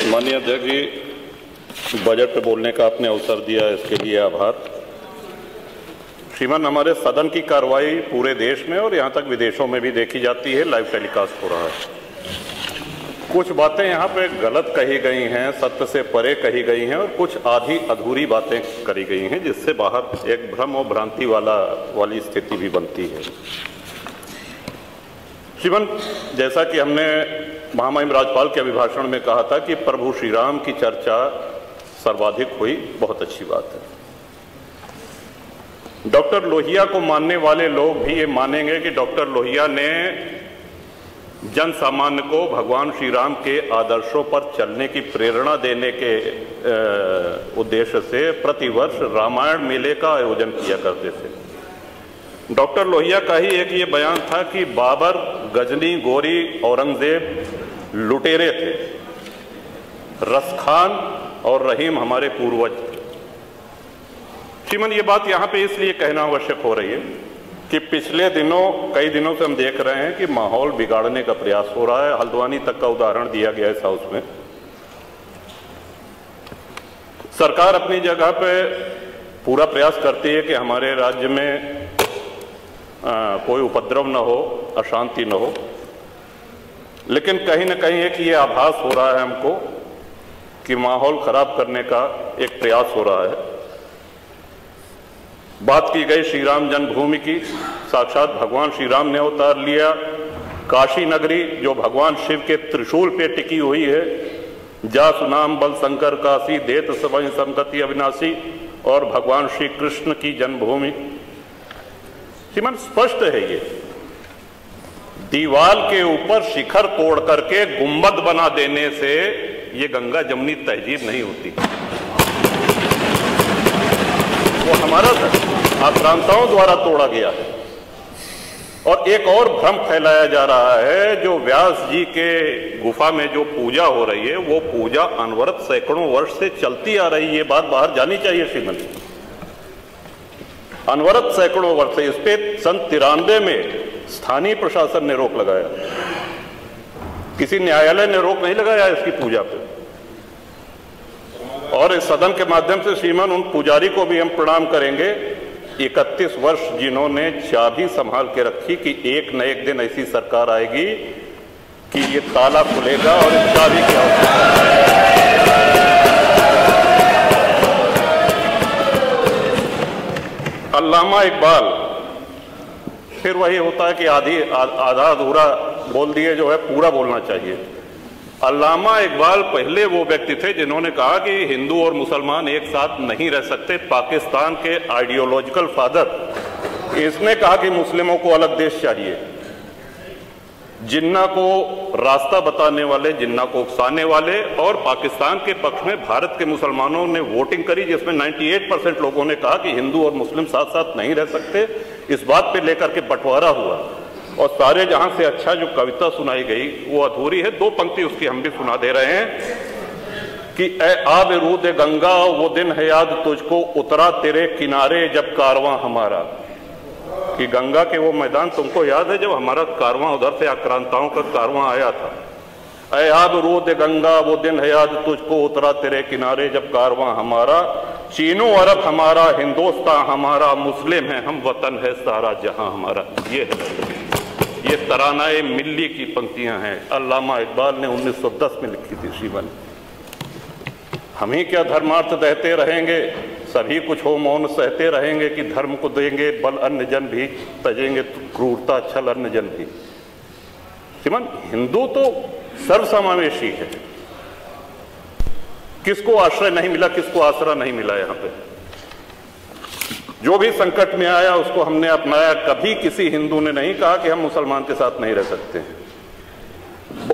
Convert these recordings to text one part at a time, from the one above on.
माननीय अध्यक्ष जी, बजट पे बोलने का आपने अवसर दिया, इसके लिए आभार। श्रीमान, हमारे सदन की कार्रवाई पूरे देश में और यहाँ तक विदेशों में भी देखी जाती है, लाइव टेलीकास्ट हो रहा है। कुछ बातें यहाँ पे गलत कही गई हैं, सत्य से परे कही गई हैं और कुछ आधी अधूरी बातें करी गई हैं, जिससे बाहर एक भ्रम और भ्रांति वाली स्थिति भी बनती है। श्रीमान, जैसा कि हमने महामहिम राज्यपाल के अभिभाषण में कहा था कि प्रभु श्री राम की चर्चा सर्वाधिक हुई, बहुत अच्छी बात है। डॉक्टर लोहिया को मानने वाले लोग भी ये मानेंगे कि डॉक्टर लोहिया ने जन सामान्य को भगवान श्री राम के आदर्शों पर चलने की प्रेरणा देने के उद्देश्य से प्रतिवर्ष रामायण मेले का आयोजन किया करते थे। डॉक्टर लोहिया का ही एक ये बयान था कि बाबर, गजनी, गोरी, औरंगजेब लुटेरे थे, रसखान और रहीम हमारे पूर्वज थे। श्रीमान, ये बात यहाँ पे इसलिए कहना आवश्यक हो रही है कि पिछले कई दिनों से हम देख रहे हैं कि माहौल बिगाड़ने का प्रयास हो रहा है। हल्द्वानी तक का उदाहरण दिया गया इस हाउस में। सरकार अपनी जगह पे पूरा प्रयास करती है कि हमारे राज्य में कोई उपद्रव न हो, अशांति न हो, लेकिन कहीं न कहीं एक ये आभास हो रहा है हमको कि माहौल खराब करने का एक प्रयास हो रहा है। बात की गई श्री राम जन्मभूमि की, साक्षात भगवान श्री राम ने अवतार लिया। काशी नगरी जो भगवान शिव के त्रिशूल पे टिकी हुई है, जा सुनाम बल शंकर काशी, देत सबहि संगति अविनाशी, और भगवान श्री कृष्ण की जन्मभूमि। श्रीमान, स्पष्ट है ये। दीवाल के ऊपर शिखर तोड़ करके गुंबद बना देने से ये गंगा जमुनी तहजीब नहीं होती। वो हमारा आक्रांताओं द्वारा तोड़ा गया है। और एक और भ्रम फैलाया जा रहा है, जो व्यास जी के गुफा में जो पूजा हो रही है, वो पूजा अनवरत सैकड़ों वर्ष से चलती आ रही है। ये बात बाहर जानी चाहिए श्रीमान। अनवरत सैकड़ों वर्ष से, इस पे सन 93 में स्थानीय प्रशासन ने रोक लगाया, किसी न्यायालय ने रोक नहीं लगाया इसकी पूजा पे। और इस सदन के माध्यम से श्रीमान उन पुजारी को भी हम प्रणाम करेंगे, 31 वर्ष जिन्होंने चाबी संभाल के रखी कि एक न एक दिन ऐसी सरकार आएगी कि ये ताला खुलेगा और इस चाबी की आवश्यकता। अल्लामा इकबाल, फिर वही होता है कि आधा अधूरा बोल दिए जो है पूरा बोलना चाहिए। अल्लामा इकबाल पहले वो व्यक्ति थे जिन्होंने कहा कि हिंदू और मुसलमान एक साथ नहीं रह सकते। पाकिस्तान के आइडियोलॉजिकल फादर, इसने कहा कि मुस्लिमों को अलग देश चाहिए। जिन्ना को रास्ता बताने वाले, जिन्ना को उकसाने वाले, और पाकिस्तान के पक्ष में भारत के मुसलमानों ने वोटिंग करी, जिसमें 98% लोगों ने कहा कि हिंदू और मुस्लिम साथ साथ नहीं रह सकते। इस बात पे लेकर के बंटवारा हुआ और सारे जहां से अच्छा जो कविता सुनाई गई वो अधूरी है। 2 पंक्ति उसकी हम भी सुना दे रहे हैं कि ए आब रूद गंगा, वो दिन है याद तुझको, उतरा तेरे किनारे जब कारवां हमारा। कि गंगा के वो मैदान तुमको याद है जब हमारा कारवां उधर से आक्रांताओं का कारवां आया था। ए आब रूद गंगा, वो दिन है याद तुझको, उतरा तेरे किनारे जब कारवां हमारा। चीनो अरब हमारा, हिंदुस्तान हमारा, मुस्लिम है हम, वतन है सारा जहां हमारा। ये तरानाए मिल्ली की पंक्तियां हैं, अल्लामा इकबाल ने 1910 में लिखी थी श्रीमान। हम ही क्या धर्मार्थ दहते रहेंगे, सभी कुछ हो मौन सहते रहेंगे, कि धर्म को देंगे बल अन्य जन भी, तजेंगे क्रूरता छल अन्य जन भी। श्रीमान, हिंदू तो सर्वसमावेशी है। किसको आश्रय नहीं मिला, किसको आसरा नहीं मिला? यहाँ पे जो भी संकट में आया उसको हमने अपनाया। कभी किसी हिंदू ने नहीं कहा कि हम मुसलमान के साथ नहीं रह सकते हैं।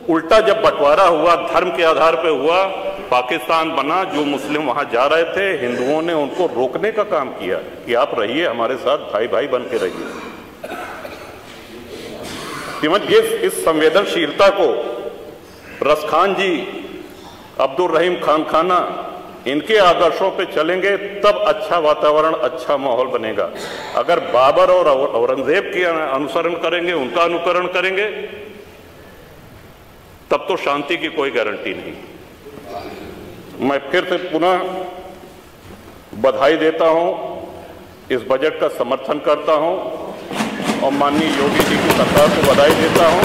उल्टा जब बंटवारा हुआ, धर्म के आधार पर हुआ, पाकिस्तान बना, जो मुस्लिम वहां जा रहे थे, हिंदुओं ने उनको रोकने का काम किया कि आप रहिए हमारे साथ, भाई भाई बन के रहिए। इस संवेदनशीलता को रसखान जी, अब्दुल रहीम खान खाना, इनके आदर्शों पे चलेंगे तब अच्छा वातावरण, अच्छा माहौल बनेगा। अगर बाबर और औरंगजेब के अनुसरण करेंगे, उनका अनुकरण करेंगे, तब तो शांति की कोई गारंटी नहीं। मैं फिर से पुनः बधाई देता हूं, इस बजट का समर्थन करता हूं और माननीय योगी जी की सरकार को बधाई देता हूं।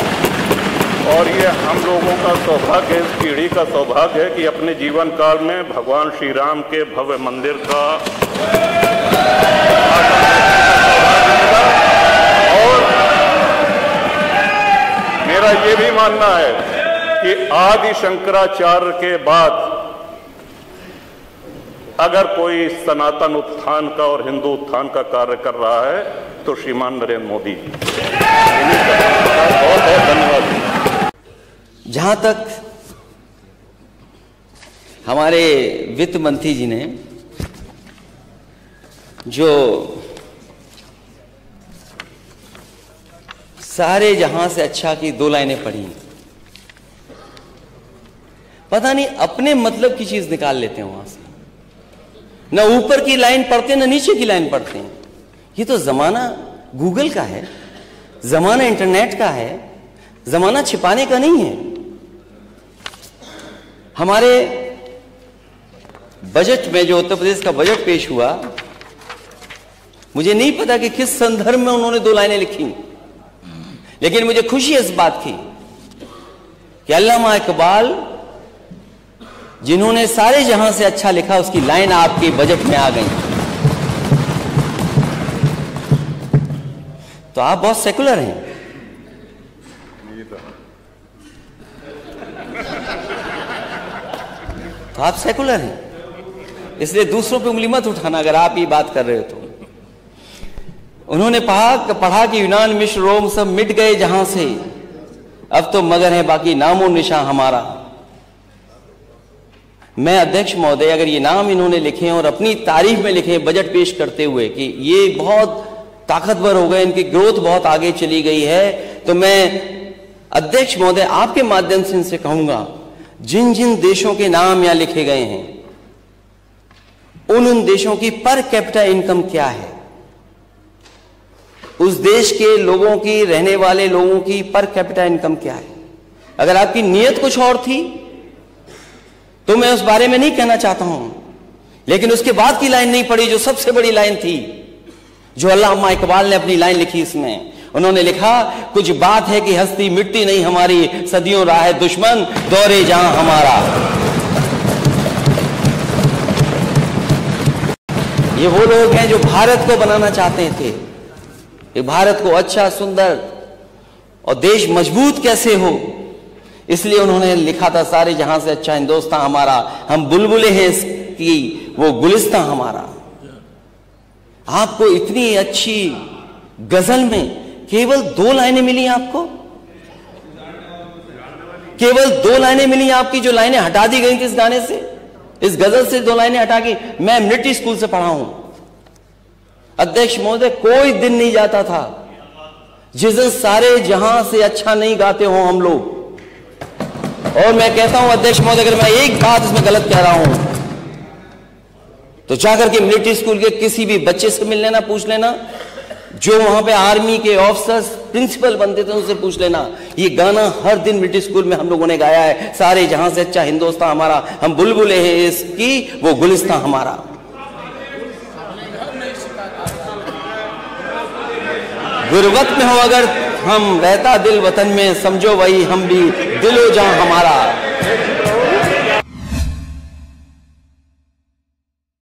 और ये हम लोगों का सौभाग्य, इस पीढ़ी का सौभाग्य है कि अपने जीवन काल में भगवान श्री राम के भव्य मंदिर का और मेरा ये भी मानना है कि आदि शंकराचार्य के बाद अगर कोई सनातन उत्थान का और हिंदू उत्थान का कार्य कर रहा है तो श्रीमान नरेंद्र मोदी जी। बहुत बहुत धन्यवाद। जहां तक हमारे वित्त मंत्री जी ने जो सारे जहां से अच्छा की 2 लाइनें पढ़ी, पता नहीं अपने मतलब की चीज निकाल लेते हैं वहां से, न ऊपर की लाइन पढ़ते न नीचे की लाइन पढ़ते हैं। ये तो जमाना गूगल का है, जमाना इंटरनेट का है, जमाना छिपाने का नहीं है। हमारे बजट में जो उत्तर प्रदेश का बजट पेश हुआ, मुझे नहीं पता कि किस संदर्भ में उन्होंने 2 लाइनें लिखी, लेकिन मुझे खुशी इस बात की कि अल्लामा इकबाल जिन्होंने सारे जहां से अच्छा लिखा, उसकी लाइन आपके बजट में आ गई। तो आप बहुत सेकुलर हैं। तो आप सेकुलर हैं, इसलिए दूसरों पे उंगली मत उठाना अगर आप ये बात कर रहे हो तो। उन्होंने पढ़ा कि यूनान, मिस्र, रोम सब मिट गए जहां से, अब तो मगर है बाकी नामो निशान हमारा। मैं अध्यक्ष महोदय, अगर ये नाम इन्होंने लिखे और अपनी तारीफ में लिखे बजट पेश करते हुए कि ये बहुत ताकतवर हो गए, इनकी ग्रोथ बहुत आगे चली गई है, तो मैं अध्यक्ष महोदय आपके माध्यम से इनसे कहूंगा, जिन जिन देशों के नाम यहां लिखे गए हैं उन देशों की पर कैपिटा इनकम क्या है, उस देश के लोगों की, रहने वाले लोगों की पर कैपिटा इनकम क्या है। अगर आपकी नीयत कुछ और थी तो मैं उस बारे में नहीं कहना चाहता हूं, लेकिन उसके बाद की लाइन नहीं पढ़ी जो सबसे बड़ी लाइन थी, जो अल्लामा इकबाल ने अपनी लाइन लिखी। इसमें उन्होंने लिखा, कुछ बात है कि हस्ती मिटती नहीं हमारी, सदियों रहा है दुश्मन दौरे जहां हमारा। ये वो लोग हैं जो भारत को बनाना चाहते थे, ये भारत को अच्छा, सुंदर और देश मजबूत कैसे हो, इसलिए उन्होंने लिखा था, सारे जहां से अच्छा हिंदुस्तान हमारा, हम बुलबुले हैं इसकी, वो गुलिस्तां हमारा। आपको इतनी अच्छी गजल में केवल 2 लाइनें मिली आपको, केवल 2 लाइनें मिली आपकी, जो लाइनें हटा दी गई थी इस गाने से, इस गजल से 2 लाइनें हटा के। मैं मिलिट्री स्कूल से पढ़ा हूं अध्यक्ष महोदय, कोई दिन नहीं जाता था जिस दिन सारे जहां से अच्छा नहीं गाते हो हम लोग। और मैं कहता हूं अध्यक्ष महोदय, अगर मैं एक बात इसमें गलत कह रहा हूं तो जाकर के मिलिट्री स्कूल के किसी भी बच्चे से मिल लेना, पूछ लेना, जो वहां पे आर्मी के ऑफिसर्स प्रिंसिपल बनते थे उनसे पूछ लेना। ये गाना हर दिन मिलिट्री स्कूल में हम लोगों ने गाया है, सारे जहां से अच्छा हिंदुस्तान हमारा, हम बुलबुले हैं इसकी, वो गुलिस्तां हमारा। गुरबत में हो अगर हम, रहता दिल वतन में, समझो वही हम भी, दिलो जहां हमारा।